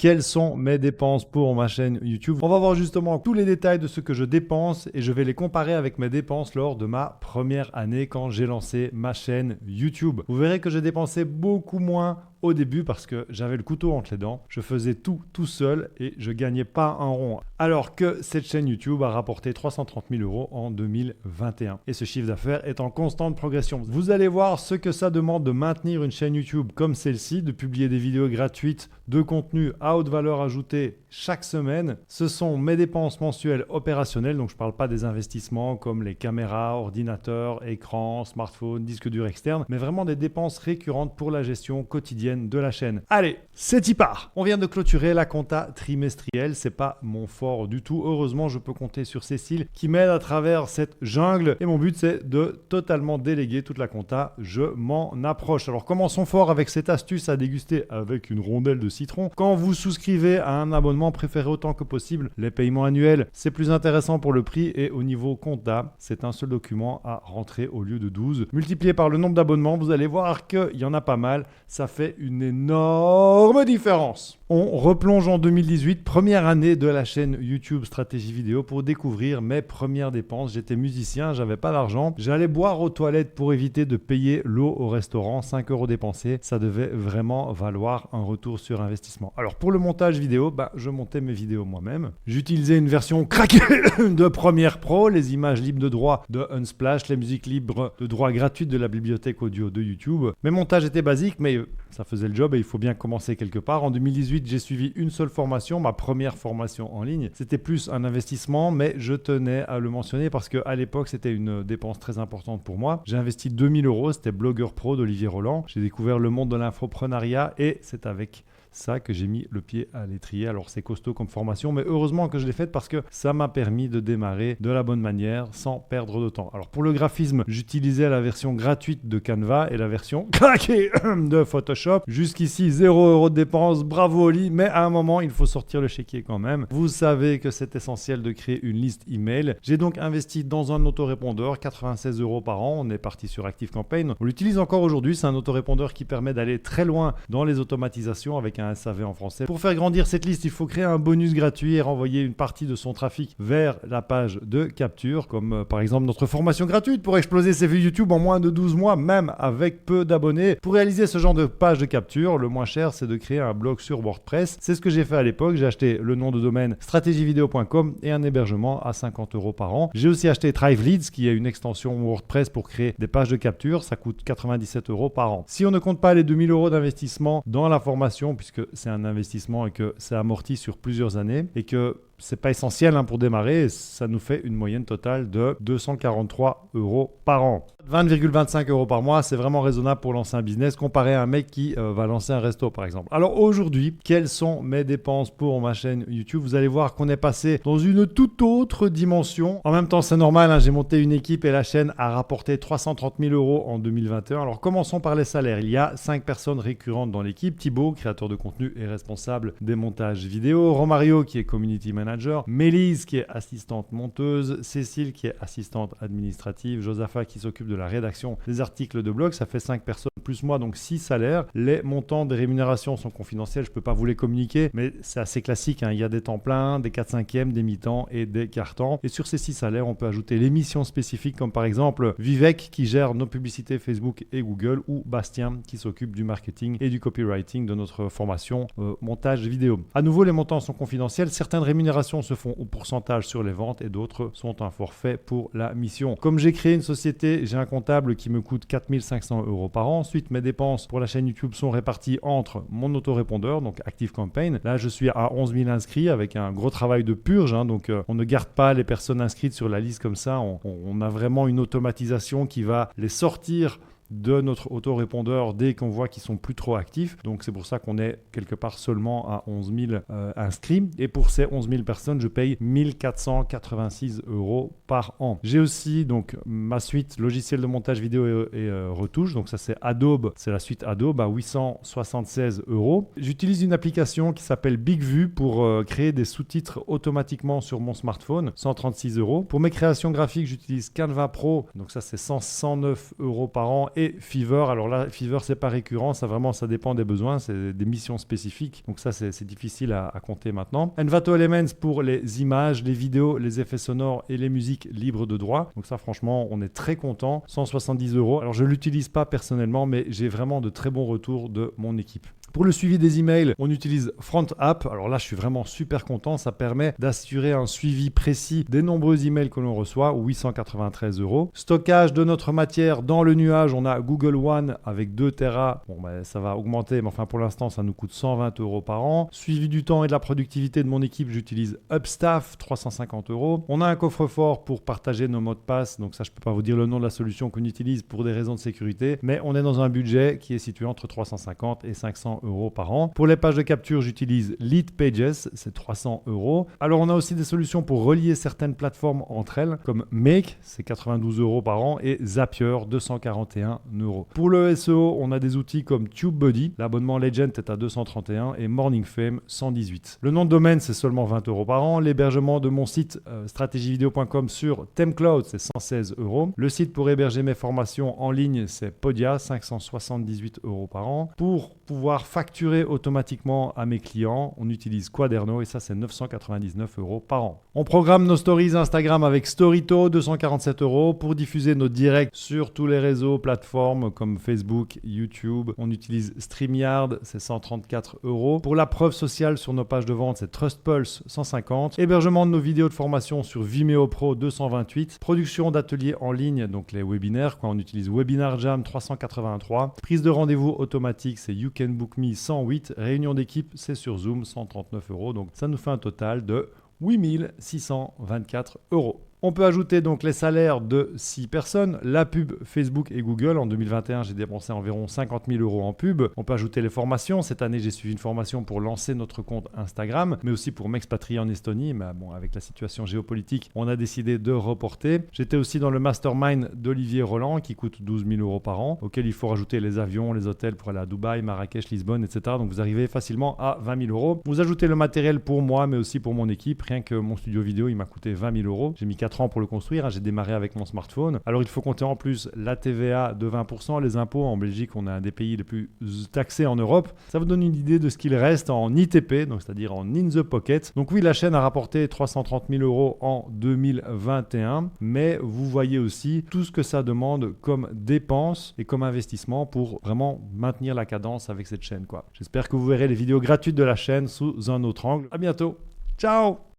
quelles sont mes dépenses pour ma chaîne YouTube. On va voir justement tous les détails de ce que je dépense et je vais les comparer avec mes dépenses lors de ma première année quand j'ai lancé ma chaîne YouTube. Vous verrez que j'ai dépensé beaucoup moins au début parce que j'avais le couteau entre les dents, je faisais tout seul et je gagnais pas un rond. Alors que cette chaîne YouTube a rapporté 330 000 € en 2021 et ce chiffre d'affaires est en constante progression. Vous allez voir ce que ça demande de maintenir une chaîne YouTube comme celle-ci, de publier des vidéos gratuites de contenu à haute valeur ajoutée chaque semaine. Ce sont mes dépenses mensuelles opérationnelles, donc je ne parle pas des investissements comme les caméras, ordinateurs, écrans, smartphones, disques durs externes, mais vraiment des dépenses récurrentes pour la gestion quotidienne de la chaîne. Allez, c'est y part. On vient de clôturer la compta trimestrielle, c'est pas mon fort du tout. Heureusement, je peux compter sur Cécile qui m'aide à travers cette jungle et mon but c'est de totalement déléguer toute la compta. Je m'en approche. Alors commençons fort avec cette astuce à déguster avec une rondelle de citron. Quand vous souscrivez à un abonnement, préférez autant que possible les paiements annuels. C'est plus intéressant pour le prix et au niveau compta, c'est un seul document à rentrer au lieu de 12. Multiplié par le nombre d'abonnements, vous allez voir qu'il y en a pas mal. Ça fait une énorme différence. On replonge en 2018, première année de la chaîne YouTube Stratégie Vidéo pour découvrir mes premières dépenses. J'étais musicien, j'avais pas d'argent. J'allais boire aux toilettes pour éviter de payer l'eau au restaurant. 5 € dépensés, ça devait vraiment valoir un retour sur investissement. Alors pour le montage vidéo, je montais mes vidéos moi-même. J'utilisais une version craquée de Premiere Pro, les images libres de droit de Unsplash, les musiques libres de droit gratuites de la bibliothèque audio de YouTube. Mes montages étaient basiques, mais ça faisait le job et il faut bien commencer quelque part. En 2018, j'ai suivi une seule formation, ma première formation en ligne. C'était plus un investissement, mais je tenais à le mentionner parce qu'à l'époque, c'était une dépense très importante pour moi. J'ai investi 2000 €, c'était Blogueur Pro d'Olivier Roland. J'ai découvert le monde de l'infoprenariat et c'est avec ça que j'ai mis le pied à l'étrier. Alors c'est costaud comme formation, mais heureusement que je l'ai faite parce que ça m'a permis de démarrer de la bonne manière sans perdre de temps. Alors pour le graphisme, j'utilisais la version gratuite de Canva et la version craquée de Photoshop. Jusqu'ici 0 € de dépenses, bravo Oli, mais à un moment il faut sortir le chéquier quand même. Vous savez que c'est essentiel de créer une liste email. J'ai donc investi dans un autorépondeur, 96 € par an. On est parti sur ActiveCampaign. On l'utilise encore aujourd'hui, c'est un autorépondeur qui permet d'aller très loin dans les automatisations avec un SAV en français. Pour faire grandir cette liste, il faut créer un bonus gratuit et renvoyer une partie de son trafic vers la page de capture, comme par exemple notre formation gratuite pour exploser ses vues YouTube en moins de 12 mois, même avec peu d'abonnés. Pour réaliser ce genre de page de capture, le moins cher, c'est de créer un blog sur WordPress. C'est ce que j'ai fait à l'époque. J'ai acheté le nom de domaine stratégievideo.com et un hébergement à 50 € par an. J'ai aussi acheté Thrive Leads, qui est une extension WordPress pour créer des pages de capture. Ça coûte 97 € par an. Si on ne compte pas les 2000 € d'investissement dans la formation, puisque c'est un investissement et que c'est amorti sur plusieurs années et que c'est pas essentiel pour démarrer, ça nous fait une moyenne totale de 243 € par an. 20,25 € par mois, c'est vraiment raisonnable pour lancer un business comparé à un mec qui va lancer un resto par exemple. Alors aujourd'hui, quelles sont mes dépenses pour ma chaîne YouTube? Vous allez voir qu'on est passé dans une toute autre dimension. En même temps, c'est normal, j'ai monté une équipe et la chaîne a rapporté 330 000 € en 2021. Alors commençons par les salaires. Il y a 5 personnes récurrentes dans l'équipe. Thibaut, créateur de contenu et responsable des montages vidéo. Romario, qui est community manager. Mélise, qui est assistante monteuse. Cécile, qui est assistante administrative. Josapha, qui s'occupe de la rédaction des articles de blog. Ça fait 5 personnes plus moi, donc 6 salaires. Les montants des rémunérations sont confidentiels, je ne peux pas vous les communiquer, mais c'est assez classique. Il y a des temps pleins, des 4/5e, des mi-temps et des quarts-temps. Et sur ces 6 salaires, on peut ajouter les missions spécifiques comme par exemple Vivek qui gère nos publicités Facebook et Google ou Bastien qui s'occupe du marketing et du copywriting de notre formation montage vidéo. À nouveau, les montants sont confidentiels. Certaines rémunérations se font au pourcentage sur les ventes et d'autres sont un forfait pour la mission. Comme j'ai créé une société, j'ai un comptable qui me coûte 4 500 € par an. Ensuite, mes dépenses pour la chaîne YouTube sont réparties entre mon autorépondeur, donc ActiveCampaign. Là, je suis à 11 000 inscrits avec un gros travail de purge. Donc, on ne garde pas les personnes inscrites sur la liste comme ça. On a vraiment une automatisation qui va les sortir de notre autorépondeur dès qu'on voit qu'ils sont plus trop actifs. Donc c'est pour ça qu'on est quelque part seulement à 11 000 inscrits. Et pour ces 11 000 personnes, je paye 1 486 € par an. J'ai aussi donc ma suite logiciel de montage vidéo et retouche. Donc ça c'est Adobe, c'est la suite Adobe à 876 €. J'utilise une application qui s'appelle BigVu pour créer des sous-titres automatiquement sur mon smartphone, 136 €. Pour mes créations graphiques, j'utilise Canva Pro. Donc ça c'est 109 € par an. Et et Fiverr. Alors là, Fiverr, c'est pas récurrent, ça dépend des besoins, c'est des missions spécifiques. Donc ça, c'est difficile à compter maintenant. Envato Elements pour les images, les vidéos, les effets sonores et les musiques libres de droit. Donc ça, franchement, on est très content. 170 €. Alors je l'utilise pas personnellement, mais j'ai vraiment de très bons retours de mon équipe. Pour le suivi des emails, on utilise Front App. Alors là, je suis vraiment super content. Ça permet d'assurer un suivi précis des nombreux emails que l'on reçoit, 893 €. Stockage de notre matière dans le nuage, on a Google One avec 2 Tera. Bon, ça va augmenter, mais enfin pour l'instant, ça nous coûte 120 € par an. Suivi du temps et de la productivité de mon équipe, j'utilise Upstaff, 350 €. On a un coffre-fort pour partager nos mots de passe. Donc ça, je ne peux pas vous dire le nom de la solution qu'on utilise pour des raisons de sécurité, mais on est dans un budget qui est situé entre 350 et 500 € par an. Pour les pages de capture, j'utilise Lead Pages, c'est 300 €. Alors on a aussi des solutions pour relier certaines plateformes entre elles, comme Make, c'est 92 € par an, et Zapier, 241 €. Pour le SEO, on a des outils comme TubeBuddy, l'abonnement Legend est à 231 et Morning Fame 118. Le nom de domaine, c'est seulement 20 € par an. L'hébergement de mon site stratégievideo.com sur ThemeCloud, c'est 116 €. Le site pour héberger mes formations en ligne, c'est Podia, 578 € par an. Pour pouvoir facturer automatiquement à mes clients, on utilise Quaderno et ça c'est 999 € par an. On programme nos stories Instagram avec Storyto, 247 € pour diffuser nos directs sur tous les réseaux, plateformes comme Facebook, YouTube. On utilise StreamYard, c'est 134 €. Pour la preuve sociale sur nos pages de vente, c'est TrustPulse, 150. Hébergement de nos vidéos de formation sur Vimeo Pro, 228. Production d'ateliers en ligne, donc les webinaires, on utilise Webinar Jam, 383. Prise de rendez-vous automatique, c'est You Can Book Me, 108. Réunion d'équipe, c'est sur Zoom, 139 €. Donc ça nous fait un total de 8 624 €. On peut ajouter donc les salaires de 6 personnes, la pub Facebook et Google. En 2021, j'ai dépensé environ 50 000 € en pub. On peut ajouter les formations. Cette année, j'ai suivi une formation pour lancer notre compte Instagram, mais aussi pour m'expatrier en Estonie. Mais bon, avec la situation géopolitique, on a décidé de reporter. J'étais aussi dans le mastermind d'Olivier Roland qui coûte 12 000 € par an, auquel il faut rajouter les avions, les hôtels pour aller à Dubaï, Marrakech, Lisbonne, etc. Donc vous arrivez facilement à 20 000 €. Vous ajoutez le matériel pour moi, mais aussi pour mon équipe. Rien que mon studio vidéo, il m'a coûté 20 000 €. J'ai mis 4 ans pour le construire, j'ai démarré avec mon smartphone. Alors il faut compter en plus la TVA de 20%, les impôts. En Belgique, on est un des pays les plus taxés en Europe. Ça vous donne une idée de ce qu'il reste en ITP, donc c'est-à-dire en in the pocket. Donc oui, la chaîne a rapporté 330 000 € en 2021, mais vous voyez aussi tout ce que ça demande comme dépenses et comme investissement pour vraiment maintenir la cadence avec cette chaîne, quoi. J'espère que vous verrez les vidéos gratuites de la chaîne sous un autre angle. À bientôt. Ciao!